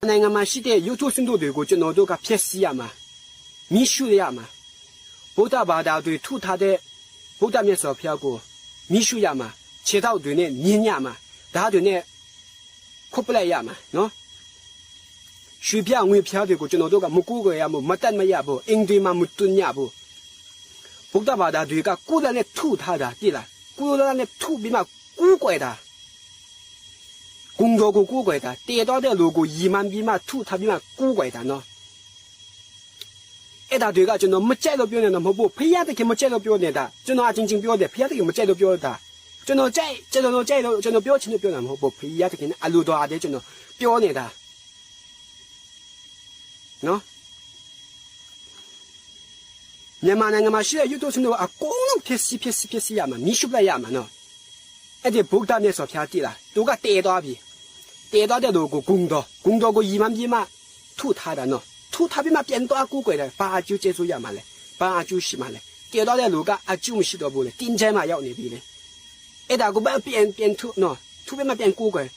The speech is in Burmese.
နိုင်ငံမှာရှိတဲ့ရုပ်ထုစံတို့တွေကိုကျွန်တော်တို့ကဖျက်ဆီးရမှာမိရှုရမှာဗုဒ္ဓဘာသာတွေထုထားတဲ့ဗုဒ္ဓမြတ်စွာဘုရားကိုမိရှုရမှာခြေထောက်တွေနဲ့မြင်းညမှာဓာတ်တွေနဲ့ခုတ်ပလိုက်ရမှာနော်ရွှေပြငွေပြတွေကိုကျွန်တော်တို့ကမကူကြရဘူးမတတ်မရဘူးအင်္ဂလိပ်မှာမတွညဘူးဗုဒ္ဓဘာသာတွေကကိုယ်တိုင်နဲ့ထုထားတာတိလားကိုယ်တိုင်နဲ့ထုပြီးမှကူးကွယ်တာကုံတော်ကိုကူးကွယ်တာတေတော်တဲ့လူကိုရီမှန်ပြီးမှထုထားပြီးမှကူးကွယ်တာနော်အဲ့ဒါတွေကကျွန်တော်မကြိုက်လို့ပြောနေတာမဟုတ်ဘူးဖယားတခင်မကြိုက်လို့ပြောနေတာကျွန်တော်အချင်းချင်းပြောတယ်ဖယားတခင်မကြိုက်လို့ပြောတာကျွန်တော်ကြိုက်လို့ကျွန်တော်ပြောချင်လို့ပြောတာမဟုတ်ဘူးဖယားတခင်အလိုတော်အားတဲ့ကျွန်တော်ပြောနေတာနော်မြန်မာနိုင်ငံမှာရှိတဲ့ရုပ်ထုစံတို့အကုန်လုံးဖြစ်စီရမှာမိရှုလိုက်ရမှာနော်အဲ့ဒီဗုဒ္ဓမြတ်စွာဘုရားတည်လားသူကတေတော်ပြီတေတော်တဲ့လူကိုဂုံတော်ကိုရီမှန်ပြီးမှထုထားတာနော်ထုထားပြီးမှပြန်တော့ကူးကွယ်တယ်ဘာအကျိုးကျေးဇူးရမှာလဲဘာအကျိုးရှိမှာလဲတေတော်တဲ့လူကအကျိုးမရှိတော့ဘူးလေတင်းကျဲမှရောက်နေပြီလေအဲ့ဒါကိုပြန်ထုနော်ထုပြီးမှပြန်ကူးကွယ်